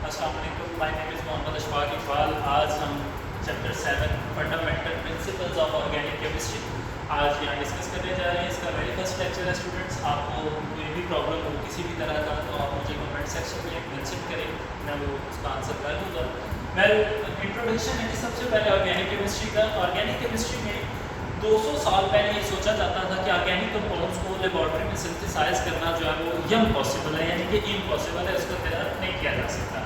अस्सलाम वालेकुम, my name is Mohammad Ashfaq Iqbal. आज हम chapter 7 fundamental principles of organic chemistry आज यहाँ डिस्कस करने जा रहे हैं। इसका वेरी फर्स्ट लेक्चर है स्टूडेंट्स। आपको कोई भी प्रॉब्लम हो किसी भी तरह का तो आप मुझे कमेंट सेक्शन में मेंशन करें, मैं वो उसका आंसर कर दूँगा। वेल, इंट्रोडक्शन है कि सबसे पहले ऑर्गेनिक केमिस्ट्री का। ऑर्गेनिक केमिस्ट्री में 200 साल पहले ये सोचा जाता था कि ऑर्गेनिक कंपाउंड्स को लेबॉर्ट्री में सिंथेसाइज करना जो है वो इम्पॉसिबल है, यानी कि इम्पॉसिबल है, उसका तैयार नहीं किया जा सकता।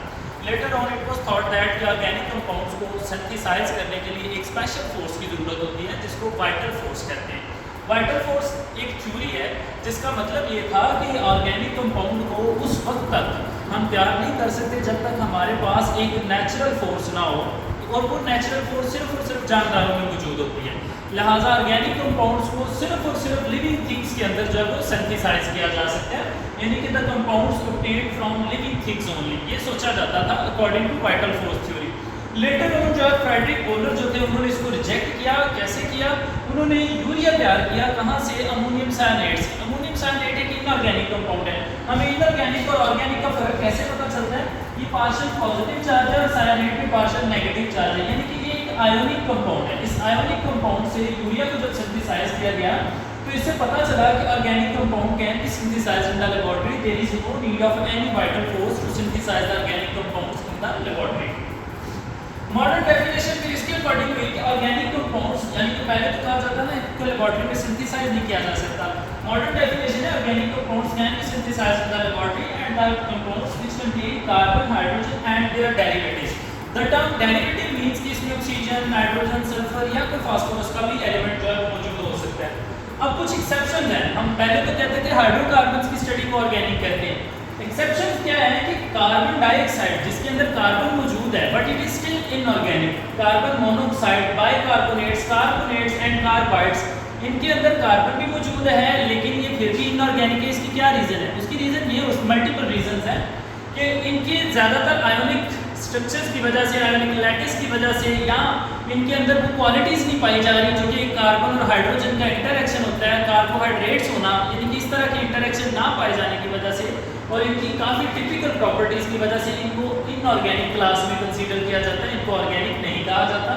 Later on it was thought that कि ऑर्गेनिक कंपाउंड्स को सिंथेसाइज करने के लिए एक स्पेशल फोर्स की ज़रूरत होती है जिसको वाइटल फोर्स कहते हैं। वाइटल फोर्स एक थ्योरी है जिसका मतलब ये था कि ऑर्गेनिक कंपाउंड को उस वक्त तक हम तैयार नहीं कर सकते जब तक हमारे पास एक नेचुरल फोर्स ना हो, और वो नेचुरल फोर्स सिर्फ और सिर्फ जानदारों में मौजूद होती है। लिहाजा ऑर्गेनिक कंपाउंड्स को सिर्फ और सिर्फ लिविंग थिंग्स के अंदर जो है वो सिंथेसाइज किया जा सकता है, यानी कि the compounds obtained from living things only, ये सोचा जाता था according to vital force theory. Later on जो है फ्रेडरिक बोलर जो थे उन्होंने इसको रिजेक्ट किया। कैसे किया? उन्होंने यूरिया तैयार किया। कहाँ से? अमोनियम साइनाइड से। अमोनियम साइनाइड एक इनऑर्गेनिक कंपाउंड है। हमें इनऑर्गेनिक और ऑर्गेनिक का फर्क कैसे पता चलता है? ये पार्शियल पॉजिटिव चार्ज है और साइनाइड में पार्शियल नेगेटिव चार्ज है, यानी कि ये एक आयोनिक कंपाउंड है। इस आयोनिक कंपाउंड से यूरिया को जब सिंथेसाइज किया गया तो इससे पता चला कि organic compound can be synthesised in the laboratory. There is no need of any vital force to synthesise the organic compounds in the laboratory. Modern definition फिर इसके अकॉर्डिंग हुई कि ऑर्गेनिक कंपाउंड्स, यानी कि पहले तो कहा जाता है ना इनको लेबोरेटरी में सिंथेसाइज नहीं किया जा सकता। मॉडर्न डेफिनेशन है organic compounds can be synthesised in the laboratory and the compounds which contain carbon, hydrogen and their derivatives. The term derivative means कि इसमें ऑक्सीजन, नाइट्रोजन, सल्फर या कोई फास्फोरस का भी एलिमेंट जो है मौजूद हो सकता है। अब कुछ एक्सेप्शन हैं। हम पहले तो कहते थे हाइड्रोकार्बन्स की स्टडी को ऑर्गेनिक कहते हैं। एक्सेप्शन क्या है कि कार्बन डाइऑक्साइड जिसके अंदर कार्बन मौजूद है but it is still inorganic, carbon monoxide, bicarbonates, carbonates and carbides, इनके अंदर कार्बन भी मौजूद है लेकिन ये फिर भी इनऑर्गेनिक है। इसकी क्या रीजन है? उसकी रीजन ये मल्टीपल रीजंस हैं कि इनके ज़्यादातर आयोनिक स्ट्रक्चर्स की वजह से, आयोनिक लैटिस की वजह से, या इनके अंदर वो क्वालिटीज़ नहीं पाई जा रही जो कि कार्बन और हाइड्रोजन का इंटरेक्शन होता है, कार्बोहाइड्रेट्स होना, यानी कि इस तरह की इंटरेक्शन ना पाए जाने की वजह से और इनकी काफ़ी टिपिकल प्रॉपर्टीज़ की वजह से इनको इनऑर्गेनिक क्लास में कंसीडर किया जाता है, इनको ऑर्गेनिक नहीं कहा जाता।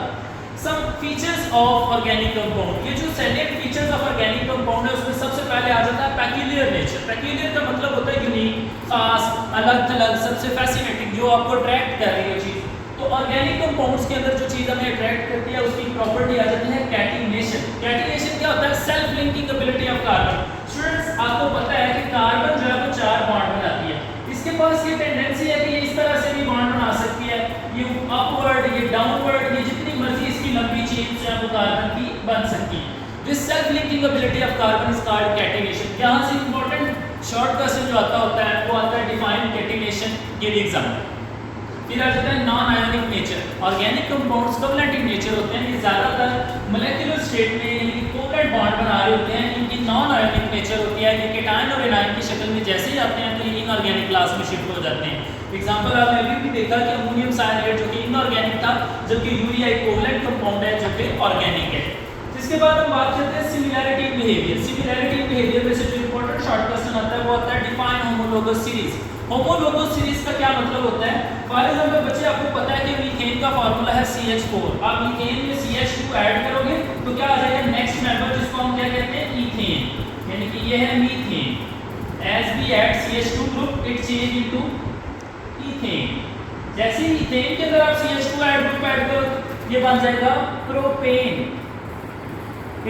Some features of organic compound, ये जो salient features of organic compound है उसमें सबसे पहले आ जाता है पेक्यूलियर नेचर। पेक्यूलियर का मतलब होता है यूनिक, खास, अलग थलग, सबसे फैसिनेटिंग, जो आपको अट्रैक्ट कर रही है चीज़। तो ऑर्गेनिक कंपाउंड्स के अंदर जो चीज़ हमें अट्रैक्ट करती है उसकी प्रॉपर्टी आ जाती है कैटिनेशन। कैटिनेशन क्या होता है? Self linking ability of carbon. Students, आपको पता है कि कार्बन जो है वो 4 बॉन्ड बनाती है। इसके पास ये टेंडेंसी है कि ये इस तरह से भी बॉन्ड बना सकती है, ये अपवर्ड, ये डाउनवर्ड, ये जितनी मर्जी इसकी लंबी चेन जो है वो कार्बन की बन सकती है। This self linking ability of carbon is called catenation. यहाँ से इंपॉर्टेंट शॉर्ट क्वेश्चन जो आता होता है वो आता है डिफाइन कैटिनेशन, गिव एग्जांपल। फिर आ जाता है non ionic nature. Organic compounds covalent in nature होते हैं, ये ज़्यादातर मोलेक्युलर स्टेट में यानी कोवलेंट बॉन्ड बना रहे होते हैं। इनकी नॉन आयोनिक नेचर होती है, ये केटायन और एनायन की शक्ल में जैसे ही आते हैं तो ये इनऑर्गेनिक क्लास में शिफ्ट हो जाते हैं। एग्जांपल आपने अभी भी देखा कि अमोनियम साइनाइड जो कि इनऑर्गेनिक था, जबकि यूरिया एक कोवलेंट कंपाउंड है जो कि ऑर्गेनिक है। इसके बाद हम बात करते हैं similarity in behaviour. Similarity in behaviour में से जो इंपॉर्टेंट शॉर्ट क्वेश्चन आता है वो आता है define homologous series. Homologous series का क्या मतलब होता है? फॉर एग्जांपल बच्चे, आपको पता है कि मीथेन का फार्मूला है CH4। आप मीथेन में CH2 ऐड करोगे तो क्या आ जाएगा? नेक्स्ट मेंबर जिसको हम क्या कहते हैं? ईथेन, यानी कि ये है methane. As we add CH2 group it change into ethane. जैसे ही ईथेन के अंदर आप CH2 ग्रुप ऐड करो ये बन जाएगा प्रोपेन।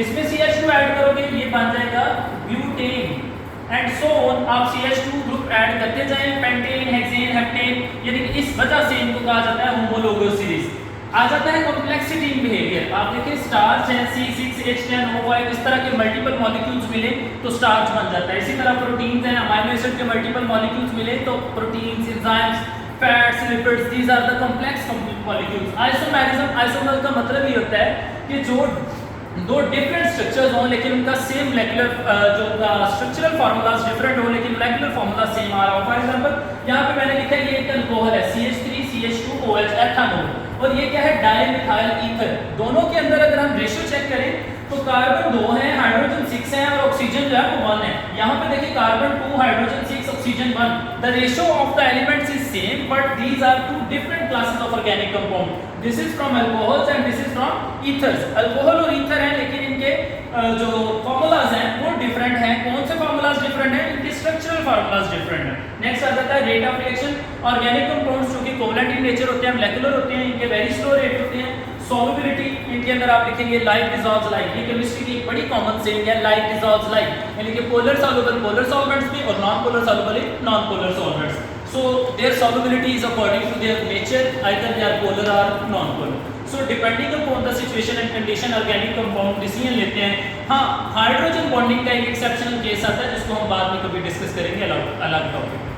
इसमें CH2 ऐड करोगे ये बन जाएगा ब्यूटेन एंड सो ऑन। आप CH2 ग्रुप ऐड करते जाएं, पेंटेन, हेक्सेन, हेप्टेन, यानी कि इस वजह से इनको कहा जाता है होमोलोगस सीरीज। आ जाता है कॉम्प्लेक्सिटी इन बिहेवियर। आप देखिए स्टार्च है C6H10O5, इस तरह के मल्टीपल मॉलिक्यूल्स मिले तो स्टार्च बन जाता है। इसी तरह प्रोटीन्स हैं, अमीनो एसिड के मल्टीपल मॉलिक्यूल्स मिले तो proteins, enzymes, fats, lipids, these are the complex molecules. Isomerism, isomer का मतलब ये होता है कि जो दो डिफरेंट स्ट्रक्चर्स हों लेकिन उनका सेम मोलेकुलर जो स्ट्रक्चरल फार्मूलाज डिफरेंट हो लेकिन मोलेकुलर फार्मूला सेम आ रहा हो। फॉर एग्जांपल यहाँ पे मैंने लिखा है ये एक अल्कोहल है CH3CH2OH एथानॉल, और ये क्या है? Dimethyl ether. दोनों के अंदर अगर हम रेशियो चेक करें तो कार्बन 2 है, हाइड्रोजन 6 है और ऑक्सीजन जो है वो 1 है। यहाँ पे देखिए carbon 2, hydrogen 6, oxygen 1, the ratio of the elements is same, but these are two different classes of organic compound. This is from alcohols and this is from ethers. Alcohol और ईथर हैं, लेकिन इनके जो फॉर्मूलाज हैं वो different हैं. कौन से फॉर्मूलाज डिफरेंट हैं? इनके स्ट्रक्चरल फॉर्मूलाज डिफरेंट हैं. नेक्स्ट आ जाता है rate of reaction. Organic compounds जो कि कोवलेंट इन नेचर होते हैं, मोलेकुलर होते हैं, इनके वेरी स्लो रेट होते हैं. सॉल्युबिलिटी इनके अंदर आप लिखेंगे लाइक डिसॉल्व्स लाइक. ये केमिस्ट्री की एक बड़ी कॉमन सेइंग है, लाइक डिसॉल्व्स लाइक, यानी कि पोलर सॉल्युबल पोलर सॉल्वेंट्स में और non polar soluble in non polar solvents. So their solubility is according to their nature, either they are polar or non-polar. So depending upon the situation and condition, organic compound decision लेते हैं. हाँ, hydrogen bonding का एक exceptional case आता है जिसको हम बाद में कभी डिस्कस करेंगे अलग टॉपिक.